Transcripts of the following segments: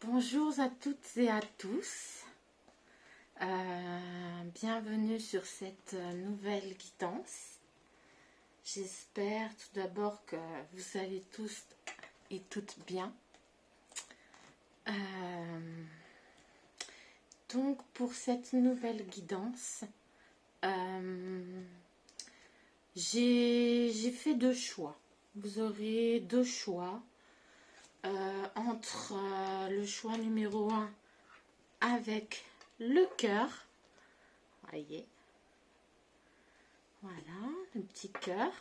Bonjour à toutes et à tous, bienvenue sur cette nouvelle guidance. J'espère tout d'abord que vous allez tous et toutes bien. Donc pour cette nouvelle guidance, j'ai fait deux choix. Vous aurez deux choix. Entre le choix numéro 1 avec le cœur, voyez, voilà, le petit cœur,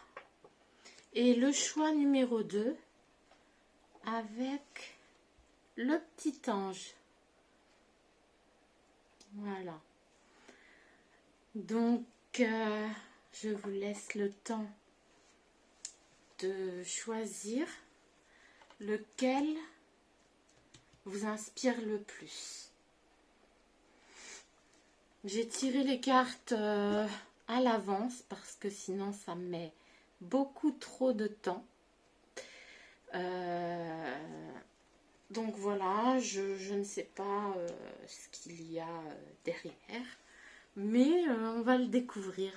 et le choix numéro 2 avec le petit ange, voilà. Donc je vous laisse le temps de choisir lequel vous inspire le plus. J'ai tiré les cartes à l'avance parce que sinon ça me met beaucoup trop de temps. Donc voilà, je ne sais pas ce qu'il y a derrière, mais on va le découvrir.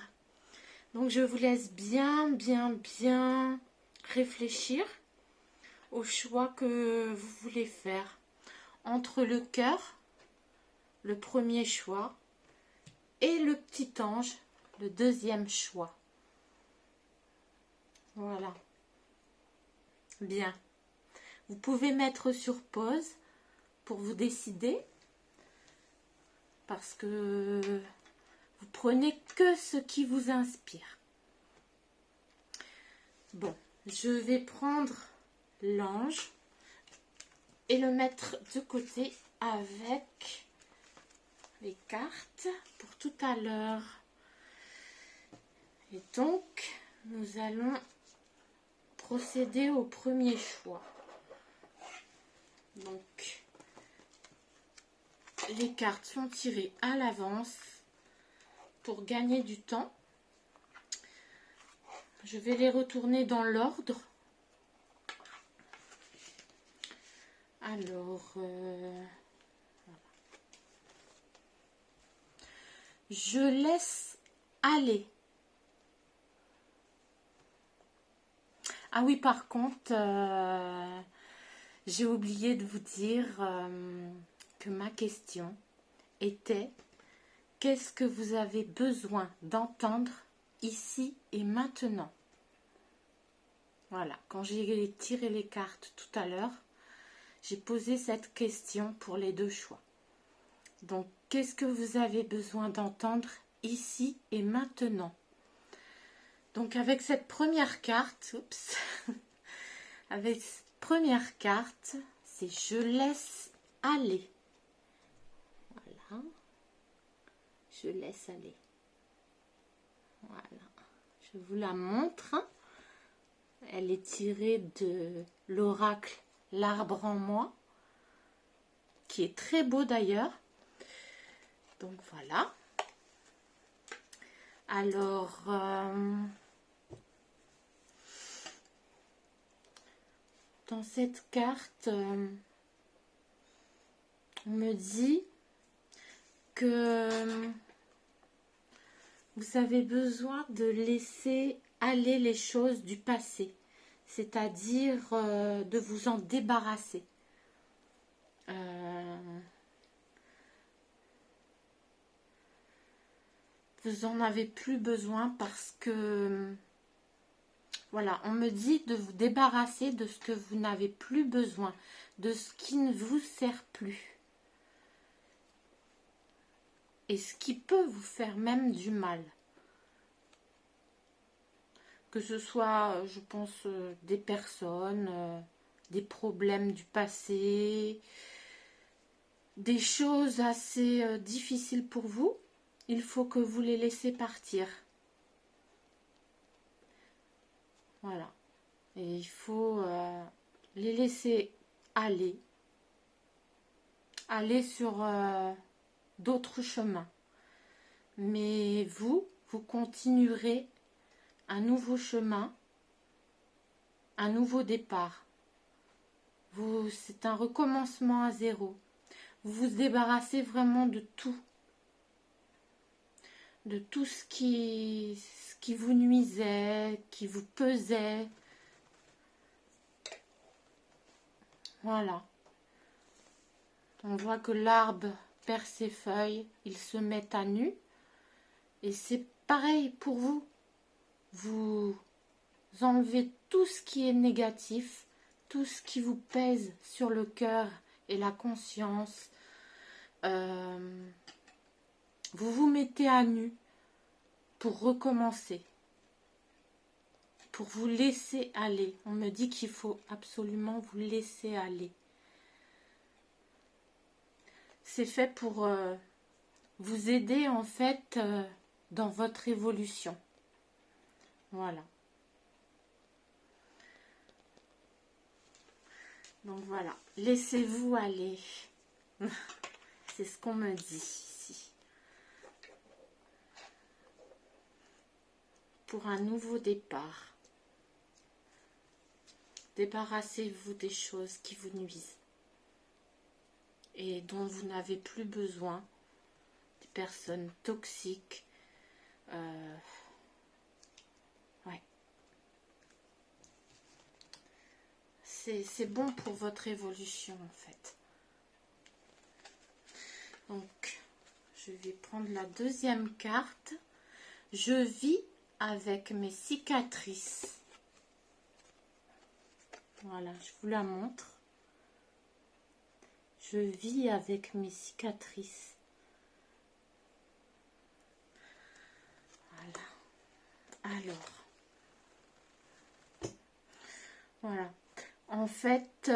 Donc je vous laisse bien réfléchir au choix que vous voulez faire entre le cœur, le premier choix, et le petit ange, le deuxième choix. Voilà. Bien. Vous pouvez mettre sur pause pour vous décider, parce que vous prenez que ce qui vous inspire. Bon, je vais prendre l'ange et le mettre de côté avec les cartes pour tout à l'heure. Et donc, nous allons procéder au premier choix. Donc, les cartes sont tirées à l'avance pour gagner du temps. Je vais les retourner dans l'ordre. Alors, voilà. Je laisse aller. Ah oui, par contre, j'ai oublié de vous dire que ma question était: qu'est-ce que vous avez besoin d'entendre ici et maintenant? Voilà, quand j'ai tiré les cartes tout à l'heure, j'ai posé cette question pour les deux choix. Donc, qu'est-ce que vous avez besoin d'entendre ici et maintenant? Donc, avec cette première carte, avec cette première carte, c'est je laisse aller. Voilà, je laisse aller. Voilà, je vous la montre. Elle est tirée de l'oracle L'arbre en moi, qui est très beau d'ailleurs. Donc voilà. Alors, dans cette carte, on me dit que vous avez besoin de laisser aller les choses du passé, c'est-à-dire de vous en débarrasser. Vous en avez plus besoin parce que, voilà, on me dit de vous débarrasser de ce que vous n'avez plus besoin, de ce qui ne vous sert plus. Et ce qui peut vous faire même du mal. Que ce soit, je pense, des personnes, des problèmes du passé, des choses assez difficiles pour vous, il faut que vous les laissez partir. Voilà. Et il faut les laisser aller. Aller sur d'autres chemins. Mais vous continuerez un nouveau chemin, un nouveau départ. C'est un recommencement à zéro. Vous vous débarrassez vraiment de tout. De tout ce qui vous nuisait, qui vous pesait. Voilà. On voit que l'arbre perd ses feuilles, il se met à nu. Et c'est pareil pour vous. Vous enlevez tout ce qui est négatif, tout ce qui vous pèse sur le cœur et la conscience. Vous vous mettez à nu pour recommencer, pour vous laisser aller. On me dit qu'il faut absolument vous laisser aller. C'est fait pour vous aider en fait dans votre évolution. Voilà. Donc voilà, laissez-vous aller. C'est ce qu'on me dit ici. Pour un nouveau départ. Débarrassez-vous des choses qui vous nuisent et dont vous n'avez plus besoin, des personnes toxiques. Ouais. C'est bon pour votre évolution en fait. Donc, je vais prendre la deuxième carte. Je vis avec mes cicatrices. Voilà, je vous la montre. Je vis avec mes cicatrices. Voilà. Alors. Voilà. En fait,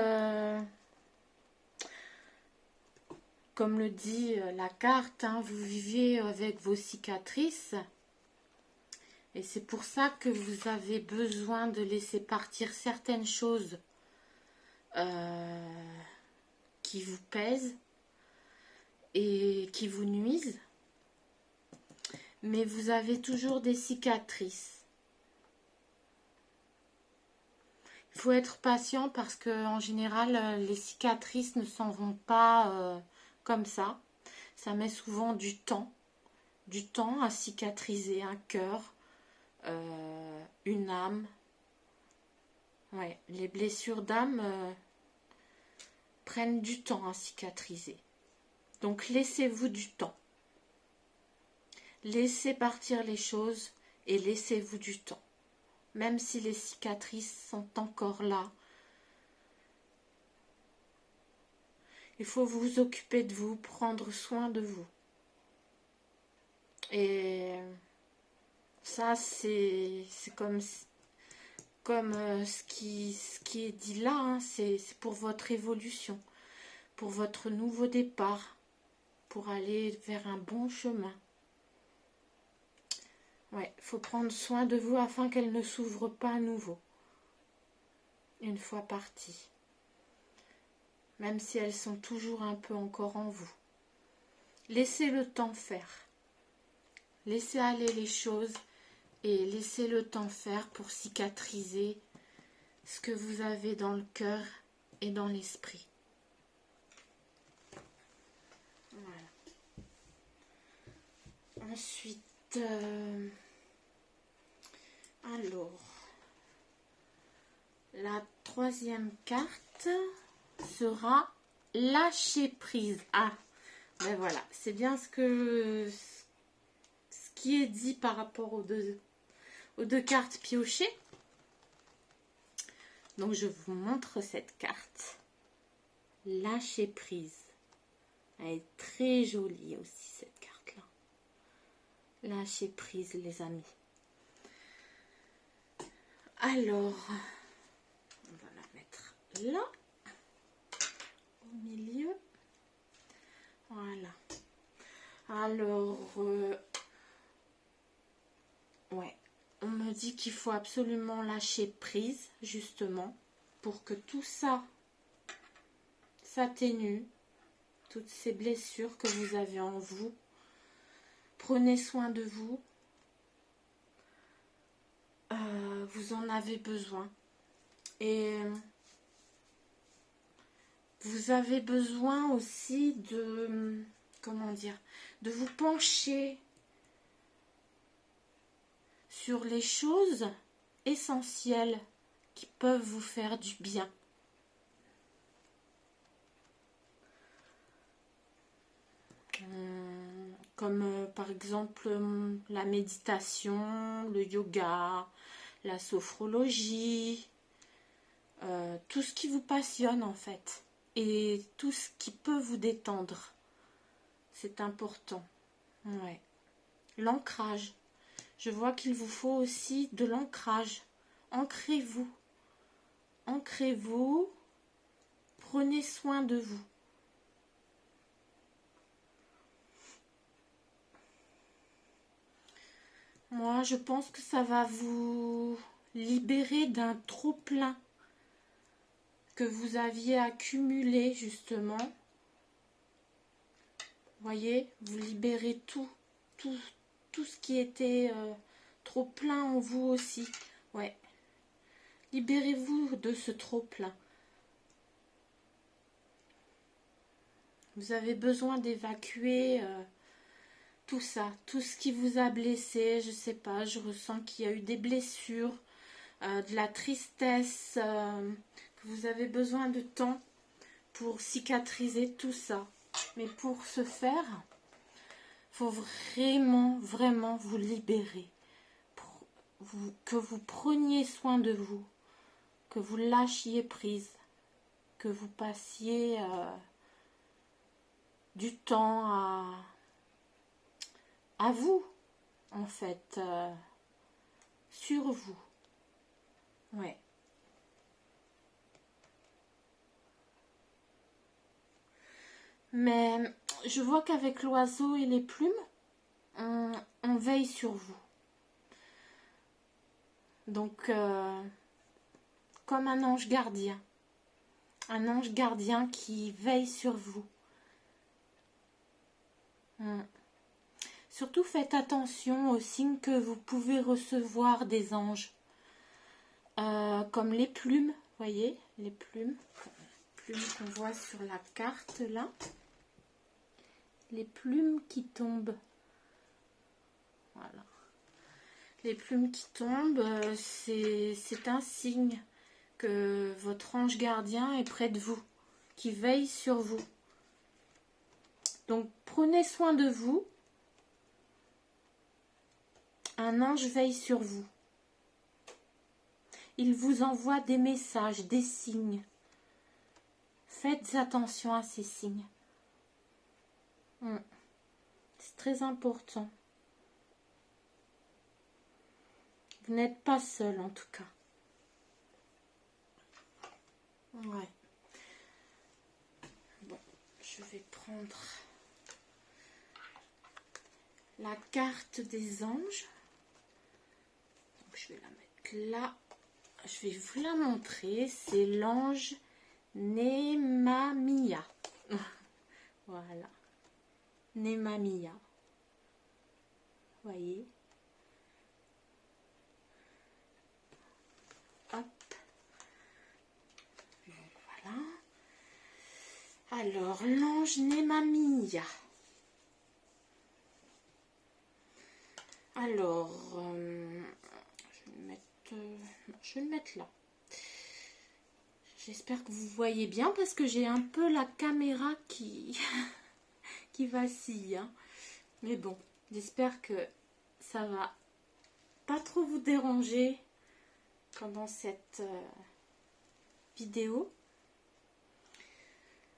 comme le dit la carte, hein, vous vivez avec vos cicatrices. Et c'est pour ça que vous avez besoin de laisser partir certaines choses qui vous pèsent et qui vous nuisent. Mais vous avez toujours des cicatrices. Il faut être patient parce que en général, les cicatrices ne s'en vont pas comme ça. Ça met souvent du temps à cicatriser un cœur. Une âme. Ouais, les blessures d'âme prennent du temps à cicatriser. Donc laissez-vous du temps. Laissez partir les choses et laissez-vous du temps. Même si les cicatrices sont encore là. Il faut vous occuper de vous, prendre soin de vous. Et ça, c'est comme ce qui est dit là, hein, c'est pour votre évolution, pour votre nouveau départ, pour aller vers un bon chemin. Ouais, il faut prendre soin de vous afin qu'elle ne s'ouvre pas à nouveau, une fois partie. Même si elles sont toujours un peu encore en vous. Laissez le temps faire. Laissez aller les choses et laissez le temps faire pour cicatriser ce que vous avez dans le cœur et dans l'esprit. Voilà. Ensuite, alors, la troisième carte sera lâcher prise. Ah, ben voilà, c'est bien ce qui est dit par rapport aux deux cartes piochées. Donc je vous montre cette carte. Lâcher prise. Elle est très jolie aussi cette carte-là. Lâcher prise les amis. Alors, on va la mettre là, au milieu. Voilà. Alors, ouais, on me dit qu'il faut absolument lâcher prise, justement, pour que tout ça s'atténue, toutes ces blessures que vous avez en vous. Prenez soin de vous. Vous en avez besoin. Et Vous avez besoin aussi de, comment dire, de vous pencher sur les choses essentielles qui peuvent vous faire du bien. Comme par exemple la méditation, le yoga, la sophrologie, tout ce qui vous passionne en fait, et tout ce qui peut vous détendre, c'est important. Ouais. L'ancrage, je vois qu'il vous faut aussi de l'ancrage. Ancrez-vous, ancrez-vous, prenez soin de vous. Moi, je pense que ça va vous libérer d'un trop-plein que vous aviez accumulé, justement. Voyez, vous libérez tout ce qui était trop plein en vous aussi. Ouais. Libérez-vous de ce trop-plein. Vous avez besoin d'évacuer tout ça, tout ce qui vous a blessé. Je sais pas, je ressens qu'il y a eu des blessures, de la tristesse, que vous avez besoin de temps pour cicatriser tout ça. Mais pour ce faire, il faut vraiment vous libérer. Que vous preniez soin de vous, que vous lâchiez prise, que vous passiez du temps à vous, en fait, sur vous. Ouais. Mais je vois qu'avec l'oiseau et les plumes, on veille sur vous. Donc, comme un ange gardien. Un ange gardien qui veille sur vous. Surtout faites attention aux signes que vous pouvez recevoir des anges. Comme les plumes, voyez, les plumes qu'on voit sur la carte là. Les plumes qui tombent. Voilà. Les plumes qui tombent, c'est un signe que votre ange gardien est près de vous, qui veille sur vous. Donc prenez soin de vous. Un ange veille sur vous. Il vous envoie des messages, des signes. Faites attention à ces signes. C'est très important. Vous n'êtes pas seul en tout cas. Ouais. Bon, je vais prendre la carte des anges. Donc, je vais la mettre là. Je vais vous la montrer. C'est l'ange Nemamia. Voilà. Nemamia. Voyez. Hop. Voilà. Alors, l'ange Nemamia. Alors, je vais le mettre là. J'espère que vous voyez bien parce que j'ai un peu la caméra qui vacille. Hein. Mais bon, j'espère que ça va pas trop vous déranger pendant cette vidéo.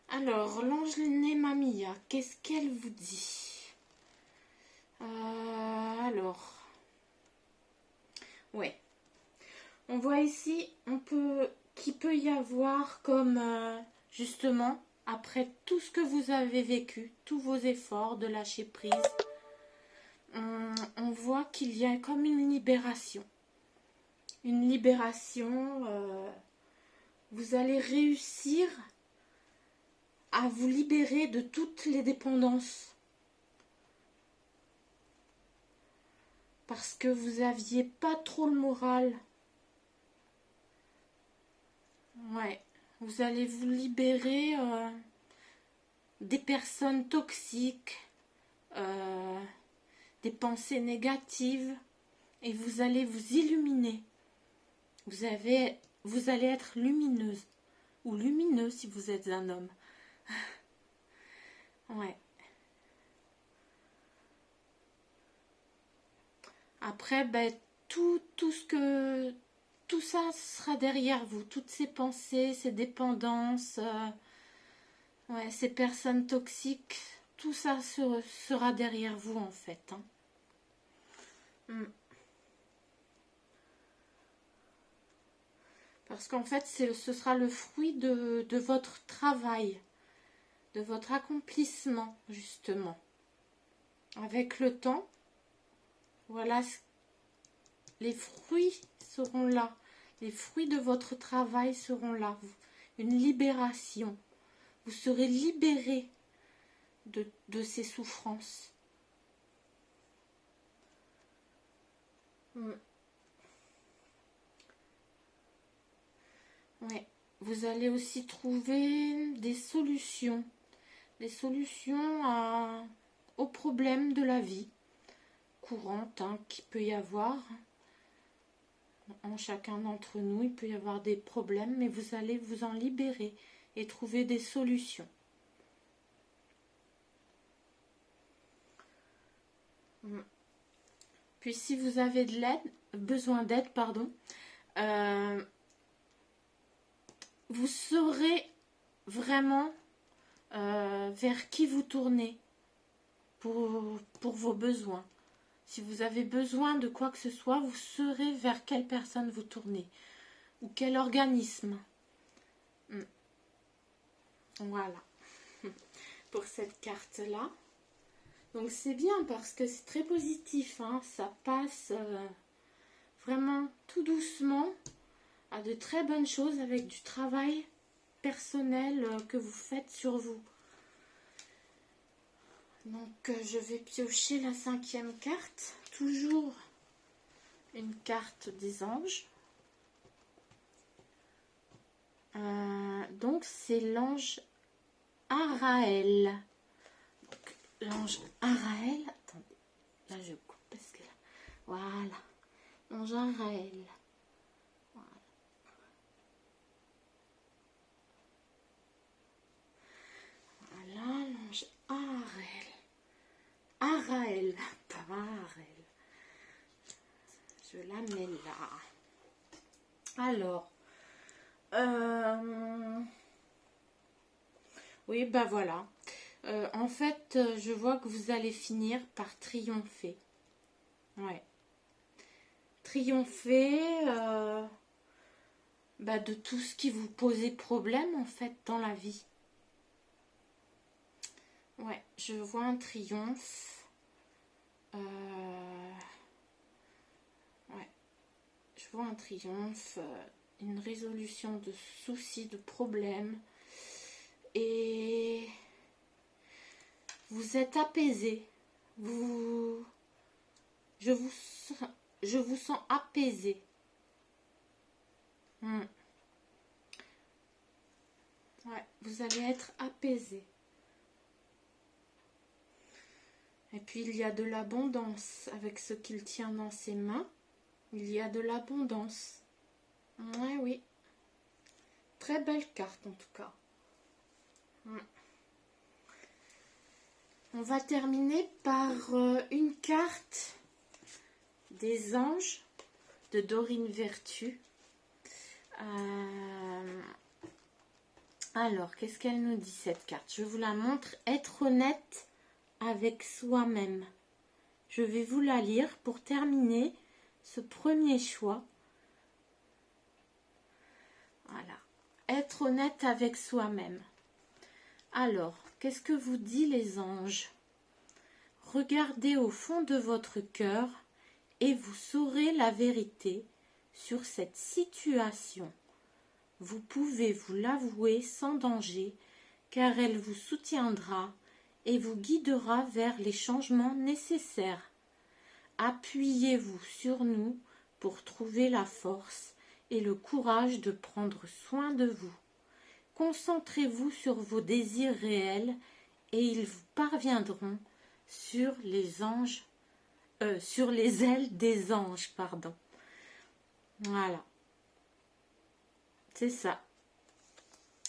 Alors, l'ange Nemamia, qu'est-ce qu'elle vous dit? Alors, ouais. On voit ici qu'il peut y avoir comme justement après tout ce que vous avez vécu, tous vos efforts de lâcher prise, on voit qu'il y a comme une libération. Une libération, vous allez réussir à vous libérer de toutes les dépendances. Parce que vous aviez pas trop le moral. Ouais, Vous allez vous libérer des personnes toxiques, des pensées négatives, et vous allez vous illuminer. Vous allez être lumineuse, ou lumineux si vous êtes un homme. Ouais. Après, ben, tout ça sera derrière vous. Toutes ces pensées, ces dépendances, ouais, ces personnes toxiques, tout ça sera derrière vous en fait. Hein. Parce qu'en fait, ce sera le fruit de votre travail, de votre accomplissement, justement. Avec le temps, voilà, les fruits seront là. Les fruits de votre travail seront là. Une libération. Vous serez libéré de ces souffrances. Ouais. Vous allez aussi trouver des solutions aux problèmes de la vie courante qu'il peut y avoir. En chacun d'entre nous, il peut y avoir des problèmes, mais vous allez vous en libérer et trouver des solutions. Puis si vous avez besoin d'aide, vous saurez vraiment vers qui vous tournez pour vos besoins. Si vous avez besoin de quoi que ce soit, vous saurez vers quelle personne vous tournez ou quel organisme. Voilà, pour cette carte-là. Donc c'est bien parce que c'est très positif, hein. Ça passe vraiment tout doucement à de très bonnes choses avec du travail personnel que vous faites sur vous. Donc je vais piocher la 5e carte, toujours une carte des anges. Donc c'est l'ange Araël. L'ange Araël, attendez, là je coupe parce que là, voilà, l'ange Araël. Voilà, l'ange Araël. Araël, pas Araël. Je la mets là. Alors, oui, ben voilà. En fait, je vois que vous allez finir par triompher. Ouais. Triompher de tout ce qui vous posait problème, en fait, dans la vie. Ouais, je vois un triomphe. Ouais. Je vois un triomphe, une résolution de soucis, de problèmes. Et vous êtes apaisé. Je vous sens apaisé. Ouais, vous allez être apaisé. Et puis il y a de l'abondance avec ce qu'il tient dans ses mains. Il y a de l'abondance. Ouais, oui. Très belle carte en tout cas. On va terminer par une carte des anges de Dorine Vertu. Alors, qu'est-ce qu'elle nous dit cette carte? Je vous la montre. Être honnête avec soi-même. Je vais vous la lire pour terminer ce premier choix. Voilà. Être honnête avec soi-même. Alors, qu'est-ce que vous dit les anges? Regardez au fond de votre cœur et vous saurez la vérité sur cette situation. Vous pouvez vous l'avouer sans danger, car elle vous soutiendra et vous guidera vers les changements nécessaires. Appuyez-vous sur nous pour trouver la force et le courage de prendre soin de vous. Concentrez-vous sur vos désirs réels et ils vous parviendront sur les anges, sur les ailes des anges, pardon. Voilà. C'est ça.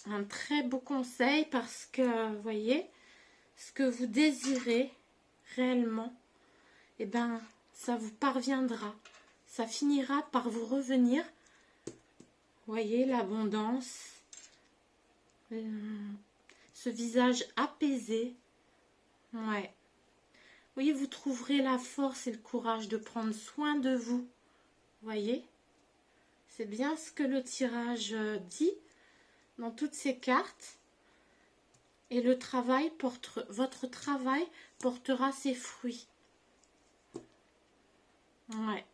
Un très beau conseil parce que, vous voyez, ce que vous désirez réellement, eh ben, ça vous parviendra. Ça finira par vous revenir. Vous voyez, l'abondance, ce visage apaisé. Ouais. Oui, vous trouverez la force et le courage de prendre soin de vous. Vous voyez? C'est bien ce que le tirage dit dans toutes ces cartes. Et le travail votre travail portera ses fruits. Ouais.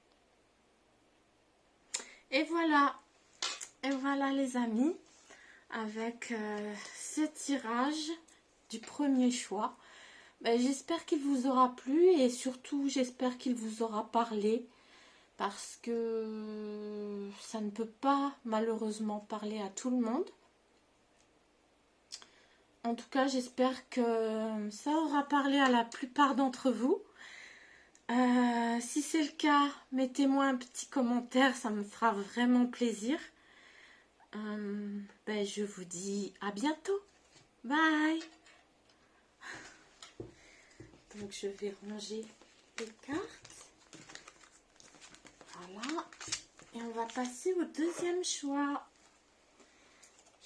Et voilà les amis, avec ce tirage du premier choix. Ben, j'espère qu'il vous aura plu et surtout j'espère qu'il vous aura parlé parce que ça ne peut pas malheureusement parler à tout le monde. En tout cas, j'espère que ça aura parlé à la plupart d'entre vous. Si c'est le cas, mettez-moi un petit commentaire, ça me fera vraiment plaisir. Ben, je vous dis à bientôt. Bye. Donc je vais ranger les cartes. Voilà. Et on va passer au deuxième choix.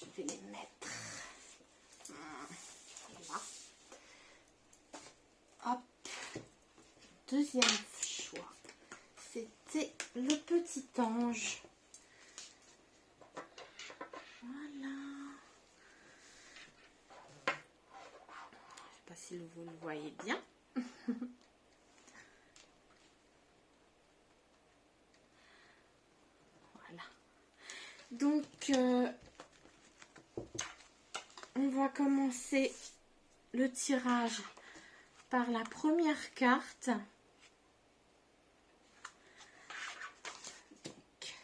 Je vais les mettre. Voilà. Hop. Deuxième choix. C'était le petit ange. Voilà. Je ne sais pas si vous le voyez bien. Voilà. Donc, on va commencer le tirage par la première carte. Donc,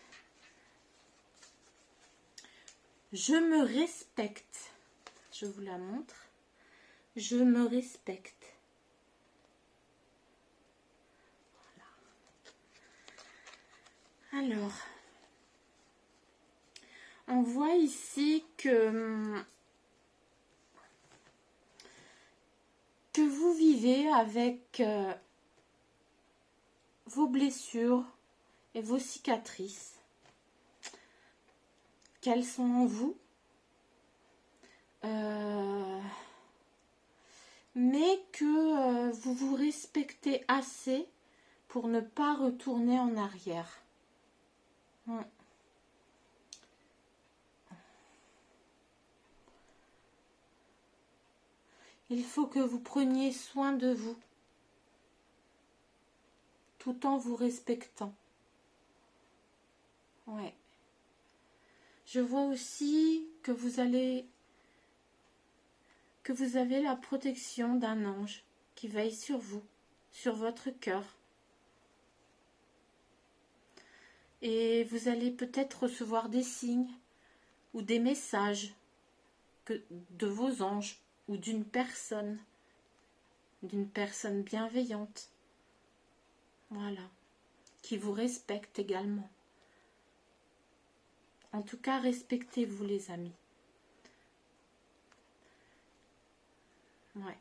je me respecte. Je vous la montre. Je me respecte. Voilà. Alors, on voit ici que vous vivez avec vos blessures et vos cicatrices. Qu'elles sont en vous. Mais que vous vous respectez assez pour ne pas retourner en arrière. Il faut que vous preniez soin de vous, tout en vous respectant. Ouais. Je vois aussi que vous avez la protection d'un ange qui veille sur vous, sur votre cœur. Et vous allez peut-être recevoir des signes ou des messages de vos anges ou d'une personne bienveillante. Voilà, qui vous respecte également. En tout cas, respectez-vous les amis. Ouais.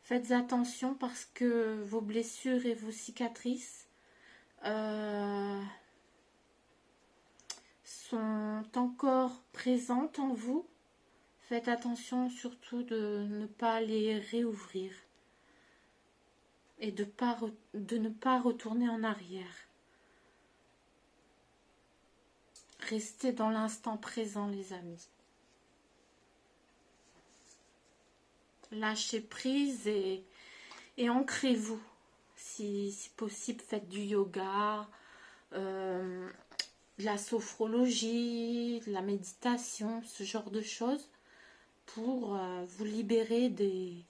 Faites attention parce que vos blessures et vos cicatrices sont encore présentes en vous. Faites attention surtout de ne pas les réouvrir et de ne pas retourner en arrière. Restez dans l'instant présent les amis. Lâchez prise et ancrez-vous. Si possible, faites du yoga, de la sophrologie, de la méditation, ce genre de choses pour vous libérer de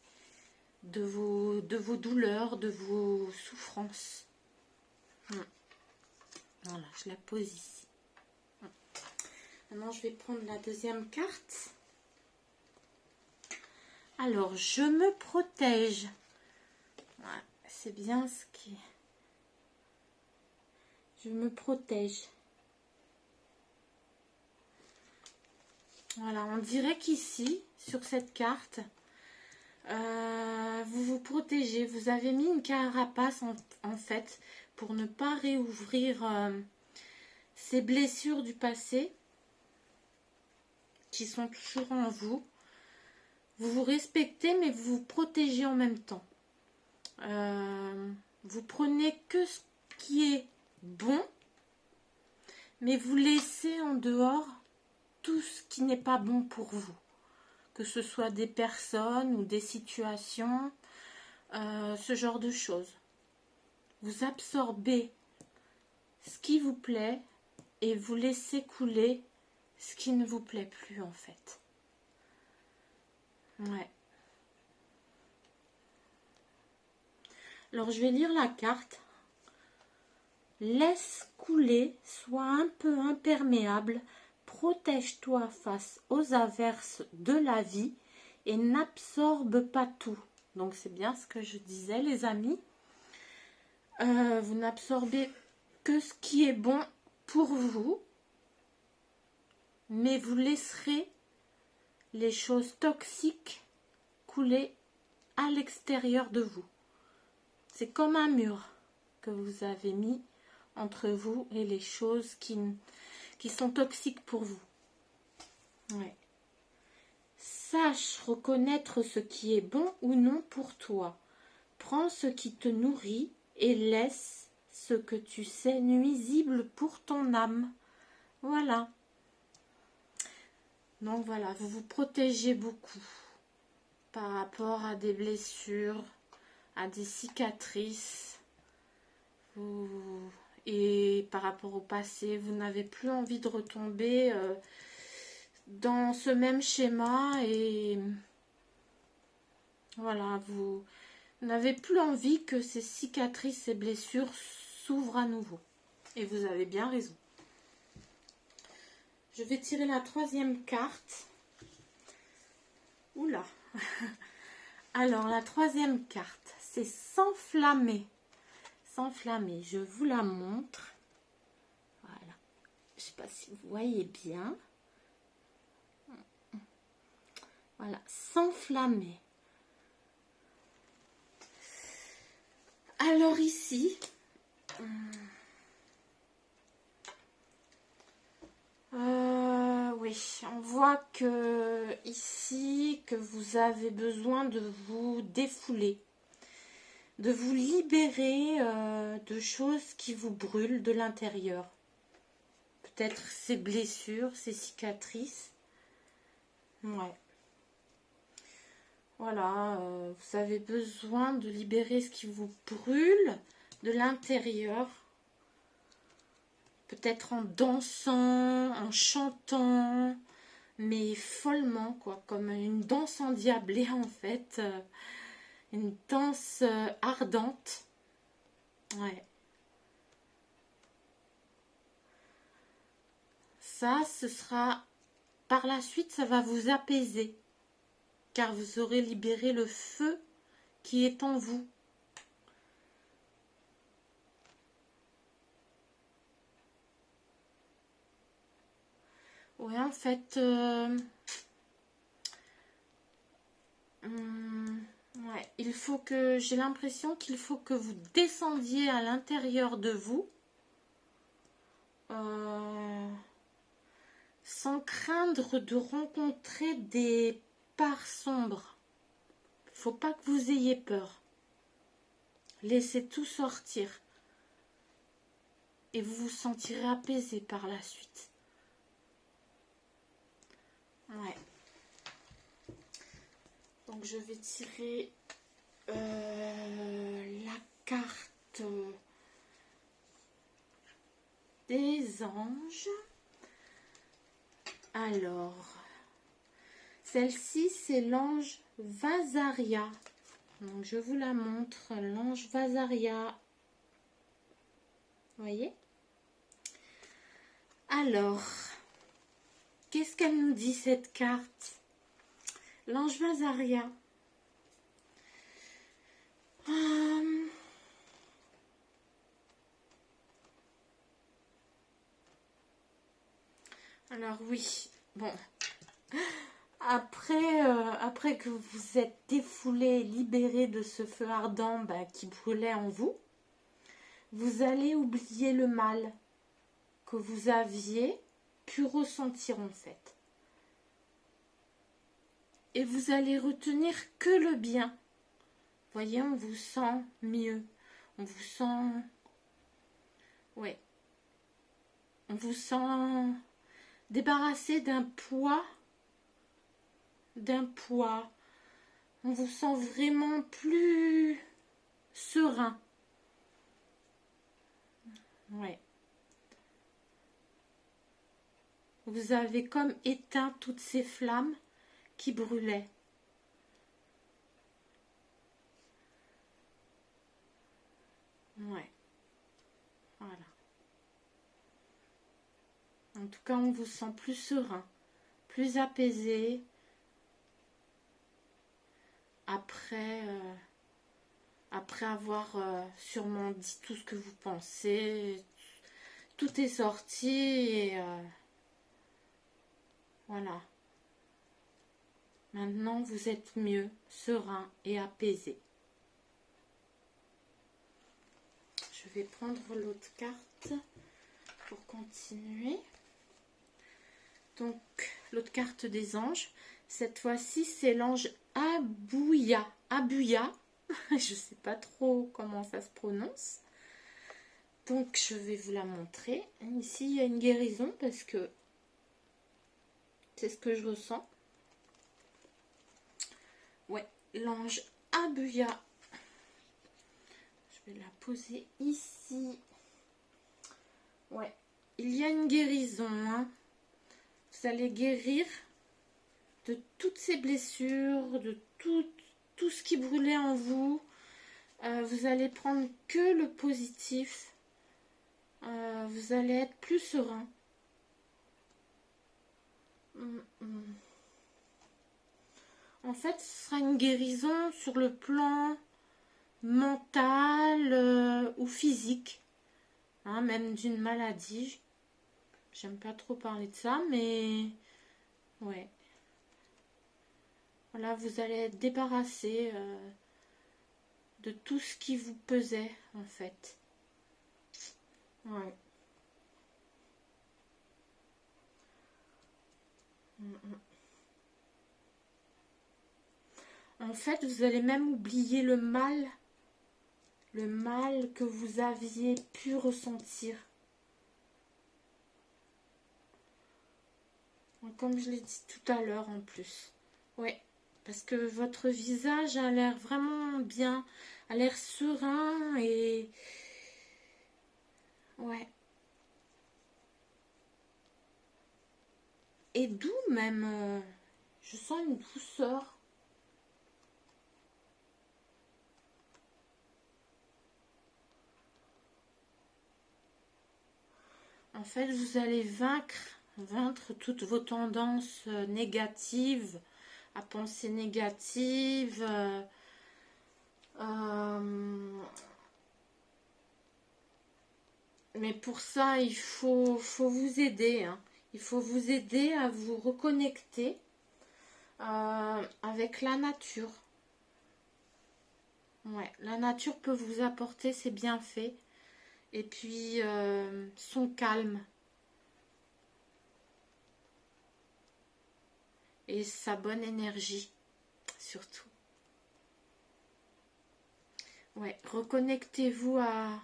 vos douleurs, de vos souffrances. Voilà, je la pose ici. Maintenant, je vais prendre la deuxième carte. Alors, je me protège. Ouais, c'est bien ce qui... Je me protège. Voilà, on dirait qu'ici, sur cette carte, vous vous protégez. Vous avez mis une carapace en fait pour ne pas réouvrir ces blessures du passé qui sont toujours en vous. Vous vous respectez, mais vous vous protégez en même temps. Vous prenez que ce qui est bon, mais vous laissez en dehors tout ce qui n'est pas bon pour vous. Que ce soit des personnes ou des situations, ce genre de choses. Vous absorbez ce qui vous plaît et vous laissez couler ce qui ne vous plaît plus en fait. Ouais. Alors je vais lire la carte. Laisse couler, sois un peu imperméable, protège-toi face aux averses de la vie et n'absorbe pas tout. Donc c'est bien ce que je disais les amis. Vous n'absorbez que ce qui est bon pour vous, mais vous laisserez les choses toxiques couler à l'extérieur de vous. C'est comme un mur que vous avez mis entre vous et les choses qui sont toxiques pour vous. Ouais. Sache reconnaître ce qui est bon ou non pour toi. Prends ce qui te nourrit et laisse ce que tu sais nuisible pour ton âme. Voilà. Donc voilà, vous vous protégez beaucoup par rapport à des blessures, à des cicatrices. Et par rapport au passé, vous n'avez plus envie de retomber dans ce même schéma et voilà, vous n'avez plus envie que ces cicatrices et blessures s'ouvrent à nouveau. Et vous avez bien raison. Je vais tirer la troisième carte. Oula. Alors, la troisième carte, c'est s'enflammer. S'enflammer, je vous la montre. Voilà. Je ne sais pas si vous voyez bien. Voilà, s'enflammer. Alors ici, oui, on voit que ici, que vous avez besoin de vous défouler, de vous libérer de choses qui vous brûlent de l'intérieur. Peut-être ces blessures, ces cicatrices. Ouais. Voilà, vous avez besoin de libérer ce qui vous brûle de l'intérieur. Peut-être en dansant, en chantant, mais follement, quoi, comme une danse endiablée en fait. Une danse ardente. Ouais. Ça, ce sera... Par la suite, ça va vous apaiser. Car vous aurez libéré le feu qui est en vous. Oui, en fait, ouais, il faut que, j'ai l'impression qu'il faut que vous descendiez à l'intérieur de vous, sans craindre de rencontrer des parts sombres. Il ne faut pas que vous ayez peur. Laissez tout sortir. Et vous vous sentirez apaisé par la suite. Ouais. Donc je vais tirer la carte des anges. Alors, celle-ci c'est l'ange Vasaria. Donc je vous la montre, l'ange Vasaria. Vous voyez? Alors, qu'est-ce qu'elle nous dit cette carte? L'ange Vazaria. Alors oui, bon, après que vous êtes défoulé, libéré de ce feu ardent qui brûlait en vous, vous allez oublier le mal que vous aviez pu ressentir en fait. Et vous allez retenir que le bien. Voyez, on vous sent mieux. On vous sent... Ouais. On vous sent débarrassé d'un poids. On vous sent vraiment plus serein. Ouais. Vous avez comme éteint toutes ces flammes qui brûlaient. Ouais. Voilà. En tout cas, on vous sent plus serein, plus apaisé. Après avoir sûrement dit tout ce que vous pensez, tout est sorti et voilà. Maintenant, vous êtes mieux, serein et apaisé. Je vais prendre l'autre carte pour continuer. Donc, l'autre carte des anges. Cette fois-ci, c'est l'ange Abuya. Abuya. Je ne sais pas trop comment ça se prononce. Donc, je vais vous la montrer. Ici, il y a une guérison parce que c'est ce que je ressens. Ouais, l'ange Abuya. Je vais la poser ici. Ouais, il y a une guérison. Hein. Vous allez guérir de toutes ces blessures, de tout ce qui brûlait en vous. Vous allez prendre que le positif. Vous allez être plus serein. En fait, ce sera une guérison sur le plan mental ou physique. Hein, même d'une maladie. J'aime pas trop parler de ça, mais ouais. Voilà, vous allez être débarrassé de tout ce qui vous pesait, en fait. Ouais. En fait, vous allez même oublier le mal que vous aviez pu ressentir. Comme je l'ai dit tout à l'heure en plus. Ouais, parce que votre visage a l'air vraiment bien, a l'air serein et... Ouais. Et doux même. Je sens une douceur. En fait, vous allez vaincre toutes vos tendances négatives, à penser négative. Mais pour ça, il faut vous aider. Hein. Il faut vous aider à vous reconnecter avec la nature. Ouais, la nature peut vous apporter ses bienfaits. Et puis, son calme. Et sa bonne énergie, surtout. Ouais, reconnectez-vous à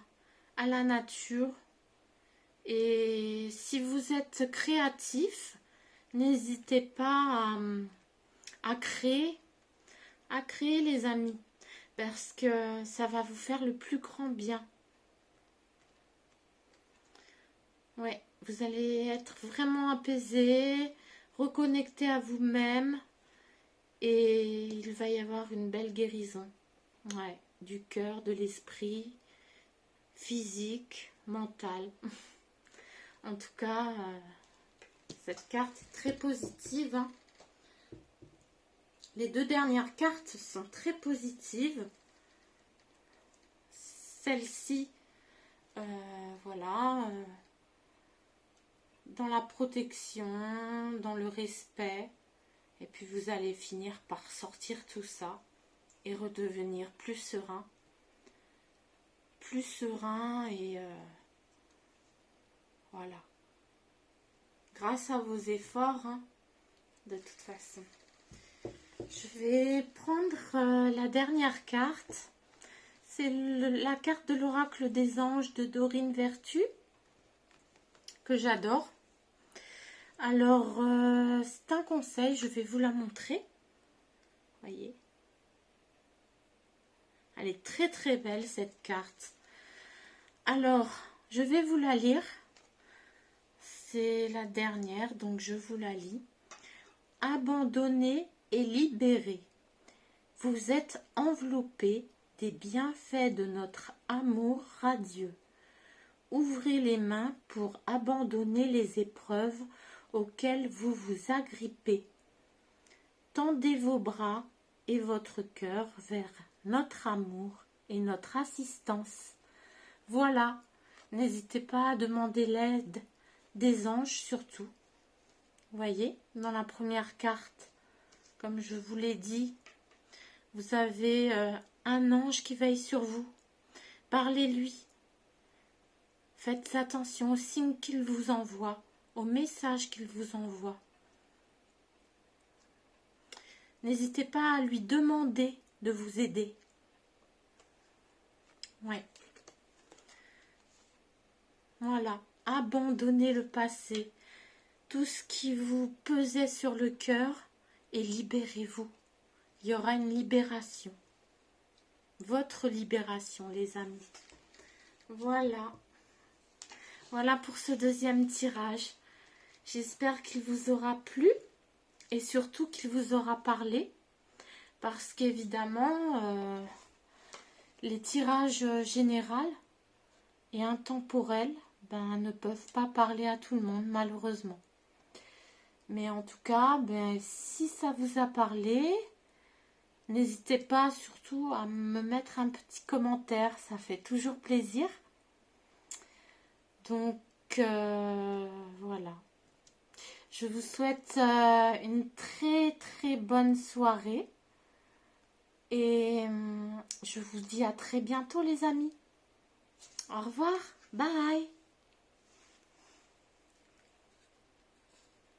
la nature. Et si vous êtes créatif, n'hésitez pas à créer les amis. Parce que ça va vous faire le plus grand bien. Ouais, vous allez être vraiment apaisé, reconnecté à vous-même. Et il va y avoir une belle guérison. Ouais, du cœur, de l'esprit, physique, mental. En tout cas, Cette carte est très positive, hein. Les deux dernières cartes sont très positives. Celle-ci, voilà, dans la protection, dans le respect. Et puis vous allez finir par sortir tout ça et redevenir plus serein. Plus serein et voilà. Grâce à vos efforts, hein, de toute façon. Je vais prendre la dernière carte. C'est la carte de l'oracle des anges de Dorine Vertu, que j'adore. Alors, c'est un conseil, je vais vous la montrer. Voyez. Elle est très très belle cette carte. Alors, je vais vous la lire. C'est la dernière, donc je vous la lis. Abandonné et libéré. Vous êtes enveloppé des bienfaits de notre amour radieux. Ouvrez les mains pour abandonner les épreuves auxquelles vous vous agrippez. Tendez vos bras et votre cœur vers notre amour et notre assistance. Voilà, n'hésitez pas à demander l'aide des anges surtout. Vous voyez, dans la première carte, comme je vous l'ai dit, vous avez un ange qui veille sur vous. Parlez-lui. Faites attention aux signes qu'il vous envoie, aux messages qu'il vous envoie. N'hésitez pas à lui demander de vous aider. Ouais. Voilà. Abandonnez le passé. Tout ce qui vous pesait sur le cœur et libérez-vous. Il y aura une libération. Votre libération, les amis. Voilà. Voilà pour ce deuxième tirage. J'espère qu'il vous aura plu et surtout qu'il vous aura parlé. Parce qu'évidemment, les tirages généraux et intemporels ne peuvent pas parler à tout le monde, malheureusement. Mais en tout cas, si ça vous a parlé, n'hésitez pas surtout à me mettre un petit commentaire, ça fait toujours plaisir. Donc, voilà. Je vous souhaite une très très bonne soirée. Et je vous dis à très bientôt les amis. Au revoir. Bye.